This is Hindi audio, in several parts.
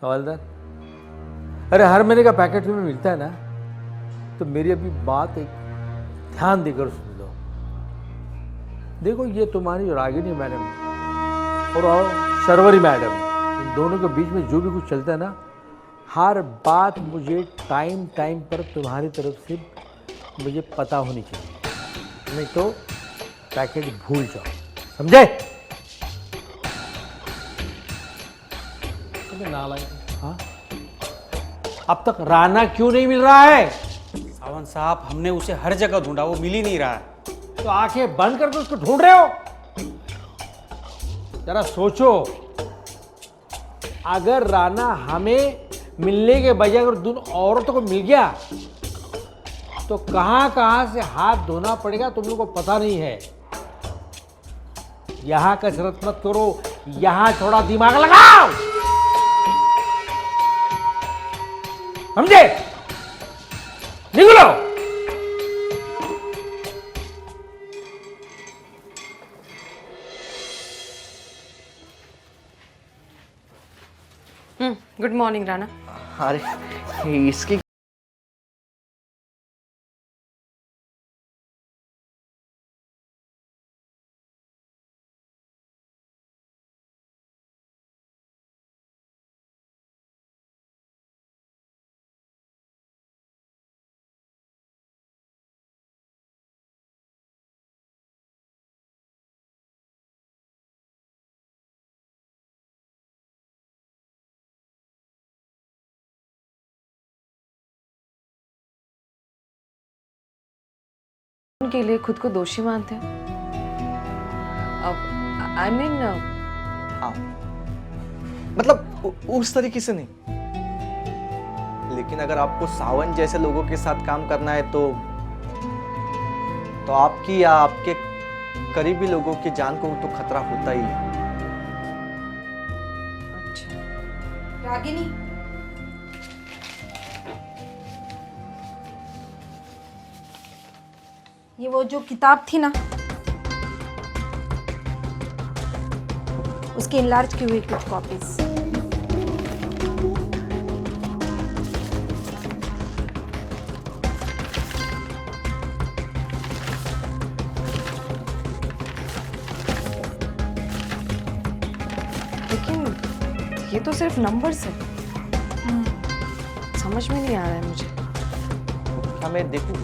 हवलदार, अरे हर महीने का पैकेट तुम्हें मिलता है ना, तो मेरी अभी बात एक ध्यान देकर सुन लो। देखो, ये तुम्हारी रागिनी मैडम और शर्वरी मैडम, इन दोनों के बीच में जो भी कुछ चलता है ना, हर बात मुझे टाइम टाइम पर तुम्हारी तरफ से मुझे पता होनी चाहिए, नहीं तो पैकेट भूल जाओ, समझे? हाँ, अब तक राना क्यों नहीं मिल रहा है? सावंत साहब, हमने उसे हर जगह ढूंढा, वो मिल ही नहीं रहा है। तो आंखें बंद करके उसको ढूंढ रहे हो? जरा सोचो, अगर राना हमें मिलने के बजाय अगर दून औरतों को मिल गया तो कहां कहां से हाथ धोना पड़ेगा तुम लोगों को पता नहीं है। यहां कसरत मत करो, यहां थोड़ा दिमाग लगाओ, समझे? निकलो। Good morning Rana. अरे इसकी के लिए खुद को दोषी मानते हो? आई मीन हाँ, मतलब उस तरीके से नहीं, लेकिन अगर आपको सावन जैसे लोगों के साथ काम करना है तो आपकी या आपके करीबी लोगों की जान को तो खतरा होता ही है। अच्छा। रागिनी, ये वो जो किताब थी ना, उसकी इनलार्ज की हुई कुछ कॉपीज। लेकिन ये तो सिर्फ नंबर्स है, समझ में नहीं आ रहा है मुझे। क्या मैं देखूं?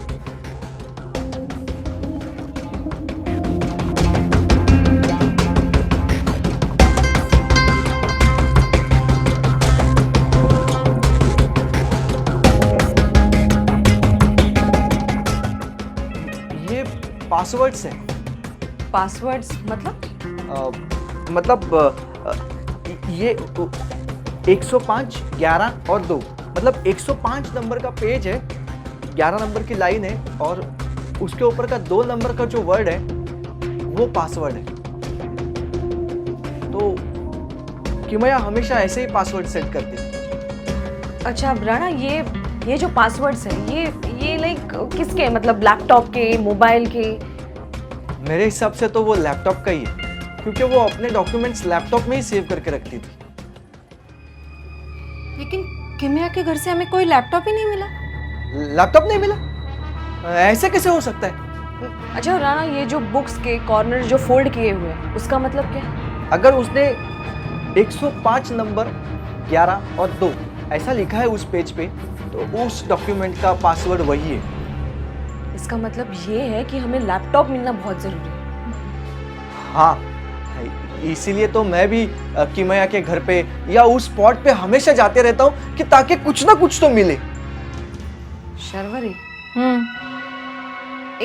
पासवर्ड्स हैं। पासवर्ड्स मतलब? ये 105, 11 और 2, मतलब 105 नंबर का पेज है, 11 नंबर की लाइन है और उसके ऊपर का 2 नंबर का जो वर्ड है वो पासवर्ड है। तो किमया हमेशा ऐसे ही पासवर्ड सेट करती थी। अच्छा राणा, ये जो पासवर्ड्स हैं ये लाइक किसके, मतलब लैपटॉप के, मोबाइल के? मेरे हिसाब से तो वो लैपटॉप का ही है, क्योंकि वो अपने डॉक्यूमेंट्स लैपटॉप में ही सेव करके रखती थी। लेकिन किमिया के घर से हमें कोई लैपटॉप ही नहीं मिला। लैपटॉप नहीं मिला? ऐसे कैसे हो सकता है? अच्छा राणा, ये जो बुक्स के कॉर्नर जो फोल्ड किए हुए हैं, उसका मतलब क्या है? अगर उसने 105 नंबर, 11 और 2 ऐसा लिखा है उस पेज पे, तो उस डॉक्यूमेंट का पासवर्ड वही है। इसका मतलब ये है कि हमें लैपटॉप मिलना बहुत जरूरी है। हाँ, इसीलिए तो मैं भी किमया के घर पे या उस स्पॉट पे हमेशा जाते रहता हूँ कि ताकि कुछ ना कुछ तो मिले। शर्वरी,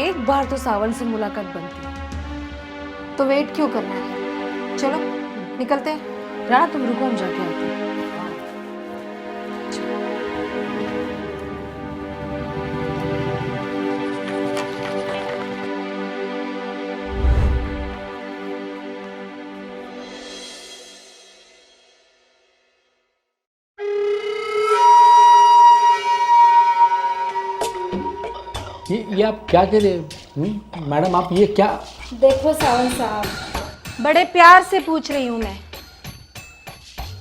एक बार तो सावन से मुलाकात बनती है। तो वेट क्यों करना है? चलो निकलते हैं। राणा तुम रुको, हम जाके आते हैं। ये आप क्या कह रहे हैं मैडम? आप ये क्या? देखो सावन साहब, बड़े प्यार से पूछ रही हूँ मैं,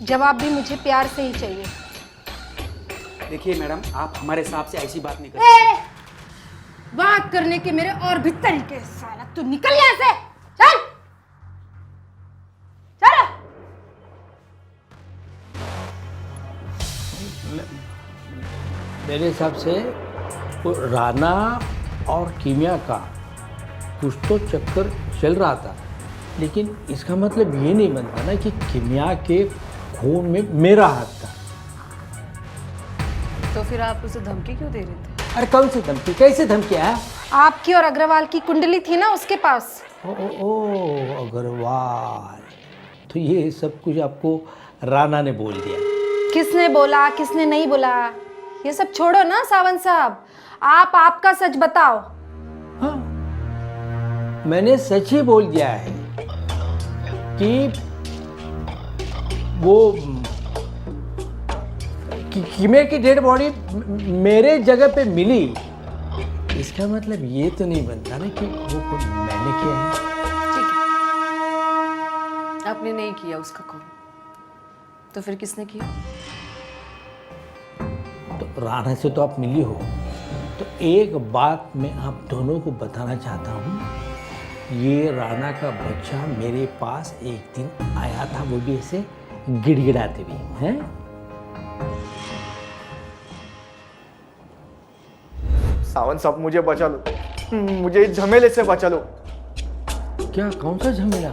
जवाब भी मुझे प्यार से ही चाहिए। देखिए मैडम, आप हमारे हिसाब से ऐसी बात नहीं कर ए! बात करने के मेरे और भी तरीके हैं, साला तू निकल यहाँ से। चल चल। मेरे हिसाब से वो राना और कीमिया का कुछ तो चक्कर चल रहा था, लेकिन इसका मतलब ये नहीं बनता ना कि कीमिया के खून में मेरा हाथ था। तो फिर आप उसे धमकी क्यों दे रहे थे? अरे कौन सी धमकी, कैसे धमकी है? आपकी और अग्रवाल की कुंडली थी ना उसके पास। ओ अग्रवाल, तो ये सब कुछ आपको राना ने बोल दिया? किसने बोला किसने नहीं बोला ये सब छोड़ो ना सावंत साहब, आप आपका सच बताओ। हाँ, मैंने सच ही बोल दिया है कि वो कीमे की डेड बॉडी मेरे जगह पे मिली। इसका मतलब ये तो नहीं बनता ना कि वो खून मैंने किया है। ठीक है, आपने नहीं किया उसका खून, तो फिर किसने किया? तो राना से तो आप मिली हो, तो एक बात मैं आप दोनों को बताना चाहता हूँ। ये राना का बच्चा मेरे पास एक दिन आया था, वो भी ऐसे गिड़गिड़ाते हुए हैं। सावंत साहब मुझे बचा लो, मुझे इस झमेले से बचा लो। क्या, कौन सा झमेला?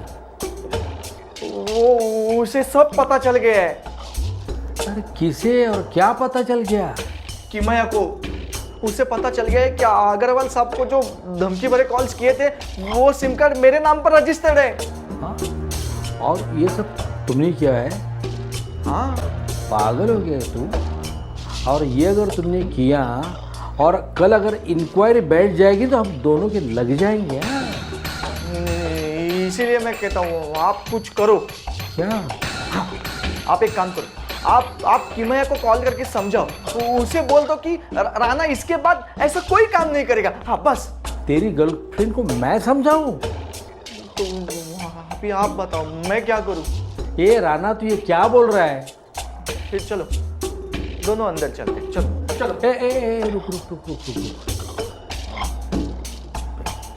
वो उसे सब पता चल गया है। अरे किसे और क्या पता चल गया? कीमिया को उसे पता चल गया है कि अग्रवाल साहब को जो धमकी भरे कॉल्स किए थे वो सिम कार्ड मेरे नाम पर रजिस्टर्ड है। हाँ, और ये सब तुमने किया है? हाँ, पागल हो गया तू? और ये अगर तुमने किया और कल अगर इंक्वायरी बैठ जाएगी तो हम दोनों के लग जाएंगे। इसीलिए मैं कहता हूँ आप कुछ करो। क्या? आप एक काम करो, आप कीमिया को कॉल करके समझाओ, तो उसे बोल दो कि राना इसके बाद ऐसा कोई काम नहीं करेगा। हाँ बस। तेरी गर्लफ्रेंड को मैं समझाऊं? तो अभी आप बताओ मैं क्या करूँ? ये राना, तू ये क्या बोल रहा है? फिर चलो दोनों अंदर चलते, चलो चलो। ए रुक रुक रुक रुक रुक,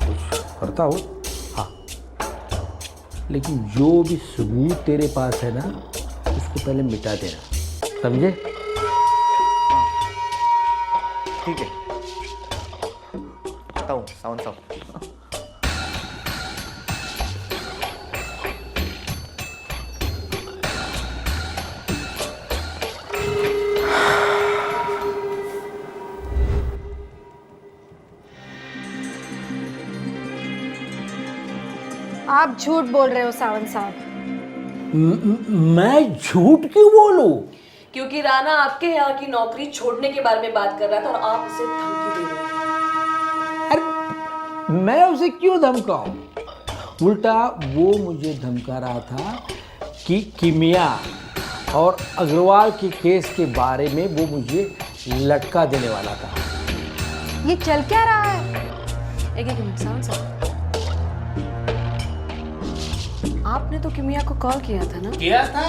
कुछ करता हो? हाँ, लेकिन जो भी सबूत तेरे पास है ना उसको पहले मिटा देना, समझे? ठीक है, बताऊँ सावंत साहब। आप झूठ बोल रहे हो सावंत साहब। मैं झूठ क्यों बोलूं? क्योंकि राना आपके यहाँ की नौकरी छोड़ने के बारे में बात कर रहा था और आप उसे धमकी दे रहे थे। अरे मैं उसे क्यों धमकाऊं? उल्टा वो मुझे धमका रहा था कि कीमिया और अग्रवाल के केस के बारे में वो मुझे लटका देने वाला था। ये चल क्या रहा है? एक मिनट सावंत साहब, आपने तो कीमिया को कॉल किया था ना? किया था।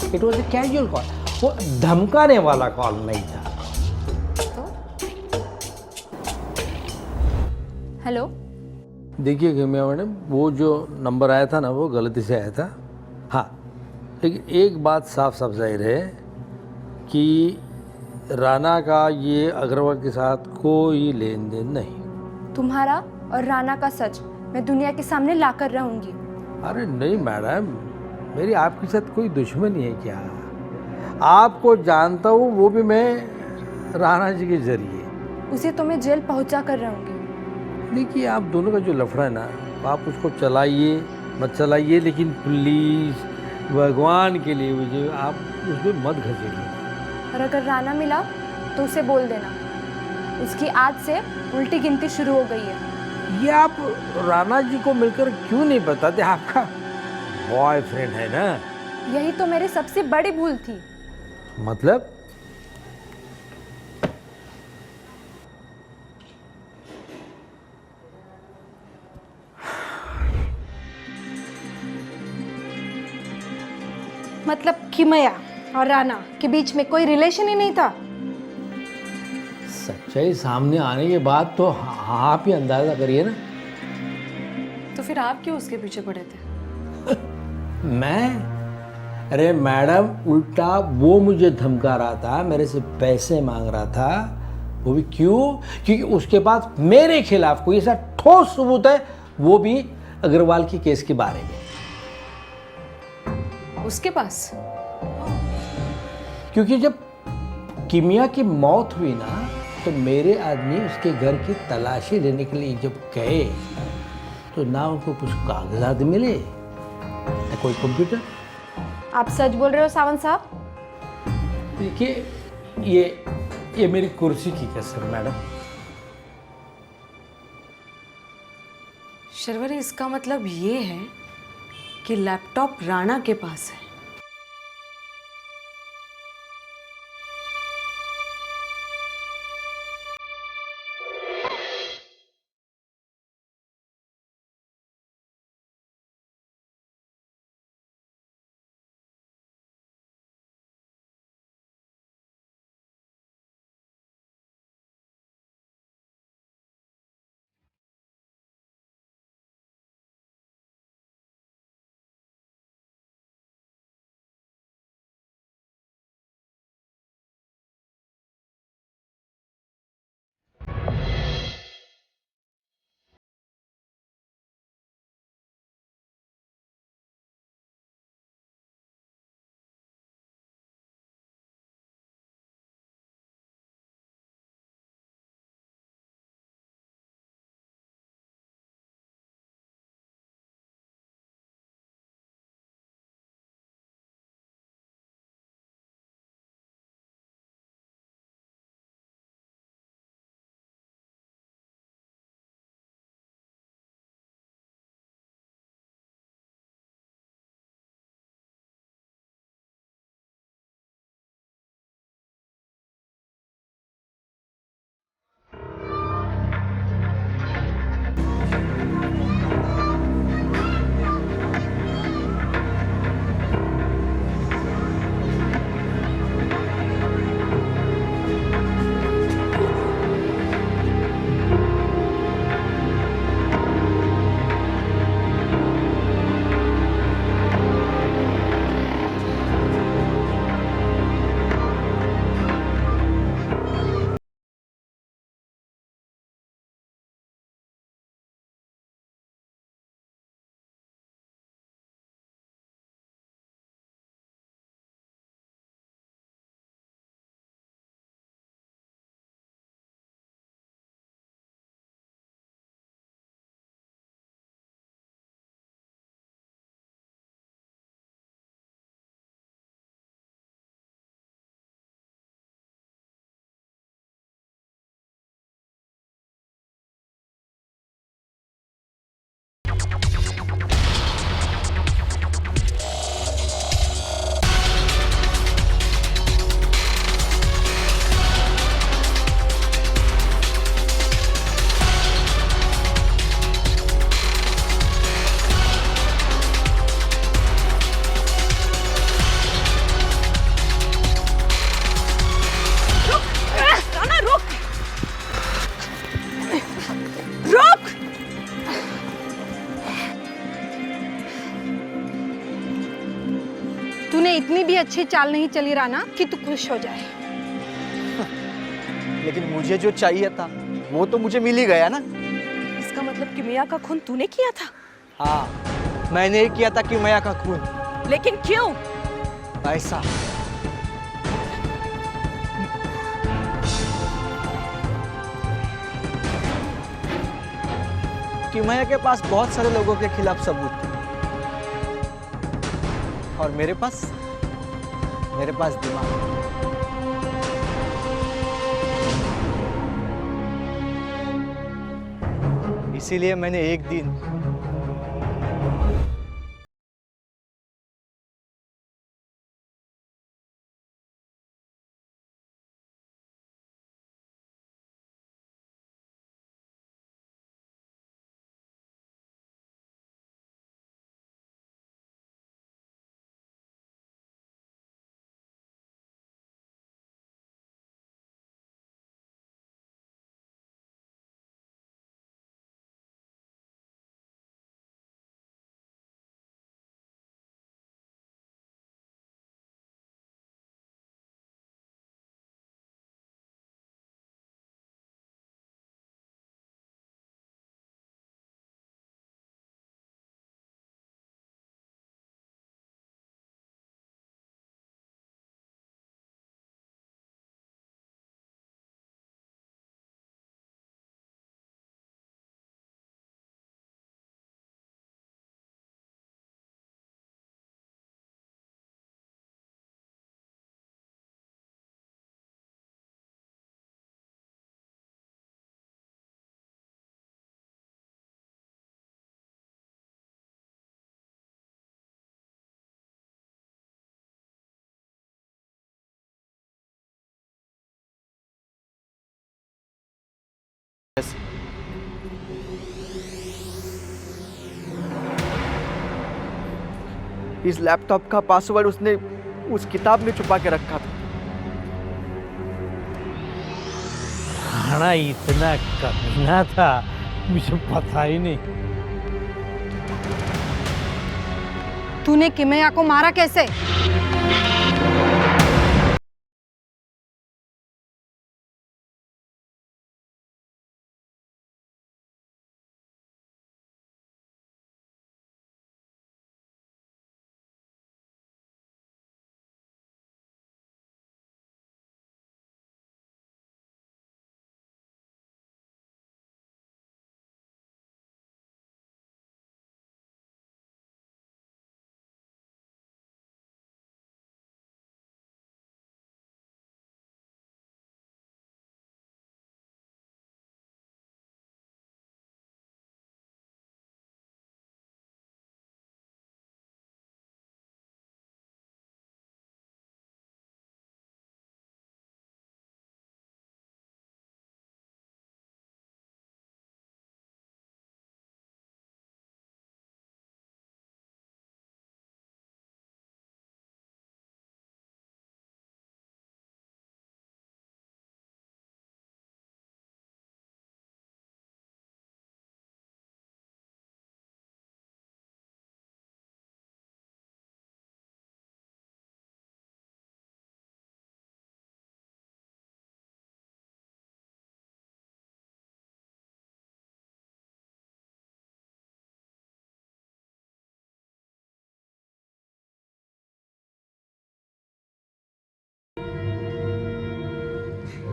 It was a casual call, वो धमकाने वाला कॉल नहीं था। हेलो, देखिए कीमिया मैडम, वो जो नंबर आया था ना वो गलती से आया था। हाँ, लेकिन एक बात साफ साफ जाहिर है कि राना का ये अग्रवाल के साथ कोई लेन देन नहीं। तुम्हारा और राना का सच मैं दुनिया के सामने लाकर रहूंगी। अरे नहीं मैडम, मेरी आपके साथ कोई दुश्मनी है क्या? आपको जानता हूँ, वो भी मैं राणा जी के जरिए। उसे तो मैं जेल पहुंचा कर रहूंगी। देखिए, आप दोनों का जो लफड़ा है ना, आप उसको चलाइए मत चलाइए, लेकिन प्लीज़ भगवान के लिए मुझे आप उसमें मत घसीटिए। और अगर राना मिला तो उसे बोल देना उसकी आज से उल्टी गिनती शुरू हो गई है। ये आप राणा जी को मिलकर क्यों नहीं बताते? आपका बॉयफ्रेंड है ना। यही तो मेरी सबसे बड़ी भूल थी। मतलब? मतलब किमया और राना के बीच में कोई रिलेशन ही नहीं था? सच्चाई सामने आने के बाद तो आप ही अंदाजा करिए ना। तो फिर आप क्यों उसके पीछे पड़े थे? मैं? अरे मैडम, उल्टा वो मुझे धमका रहा था, मेरे से पैसे मांग रहा था। वो भी क्यों? क्योंकि उसके पास मेरे खिलाफ कोई ऐसा ठोस सबूत है, वो भी अग्रवाल की केस के बारे में। उसके पास? क्योंकि जब किमिया की मौत हुई ना, तो मेरे आदमी उसके घर की तलाशी लेने के लिए जब गए, तो ना उनको कुछ कागजात मिले, ना कोई कंप्यूटर। आप सच बोल रहे हो सावंत साहब? देखिए, ये मेरी कुर्सी की कसम मैडम। शर्वरी, इसका मतलब ये है कि लैपटॉप राणा के पास है। तूने इतनी भी अच्छी चाल नहीं चली राना कि तू खुश हो जाए। लेकिन मुझे जो चाहिए था वो तो मुझे मिल ही गया ना। इसका मतलब कि मिया का खून तूने किया था? हाँ, मैंने ही किया था कि मया का खून। लेकिन क्यों? ऐसा कि मया के पास बहुत सारे लोगों के खिलाफ सबूत थे और मेरे पास दिमाग। इसीलिए मैंने एक दिन कैसे? इस लैपटॉप का पासवर्ड उसने उस किताब में छुपा के रखा था। राणा इतना कमीना था, मुझे पता ही नहीं। तूने किमया को मारा कैसे?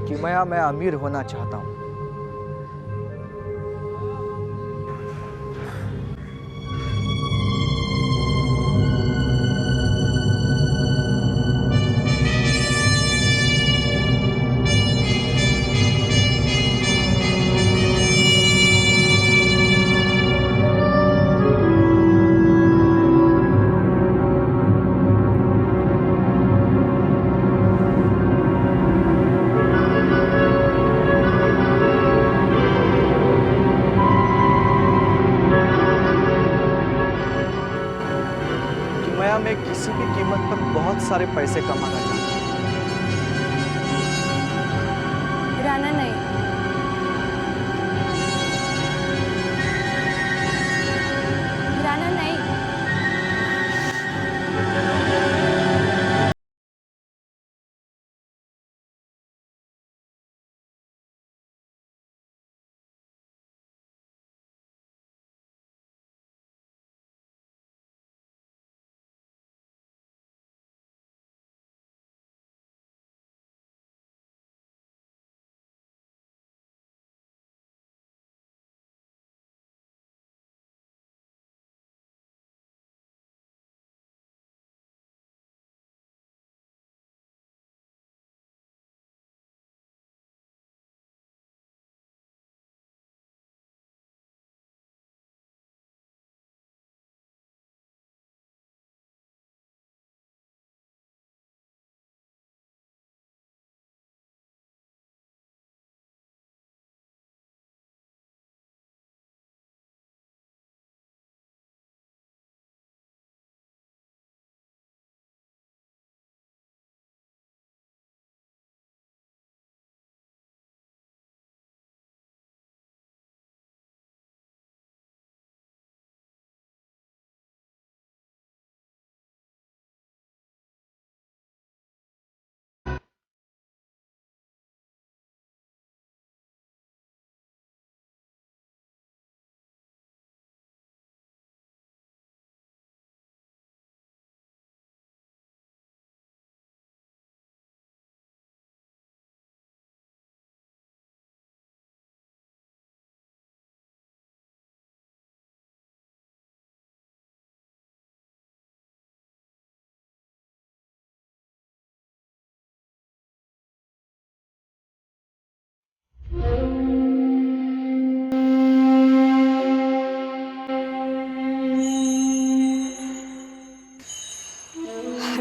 किमया, मैं अमीर होना चाहता हूँ। किमया, मैं किसी भी कीमत पर बहुत सारे पैसे कमाना चाहता हूँ। राणा नहीं, राणा नहीं।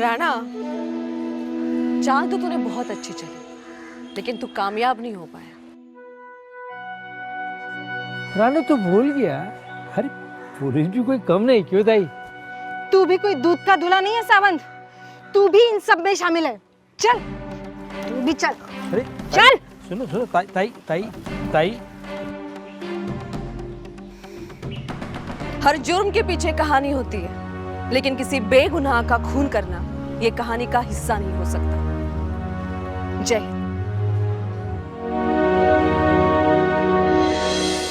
राणा, चाल तो तूने बहुत अच्छी चली, लेकिन तू कामयाब नहीं हो पाया। रानू तो भूल गया। अरे पुलिस भी कोई कम नहीं, क्यों ताई? तू भी कोई दूध का दूल्हा नहीं है सावंत, तू भी इन सब में शामिल है। चल तू भी चल। अरे चल। सुनो सुनो ताई ताई ताई ताई। हर जुर्म के पीछे कहानी होती है, लेकिन किसी बेगुनाह का खून करना ये कहानी का हिस्सा नहीं हो सकता। जय हिंद।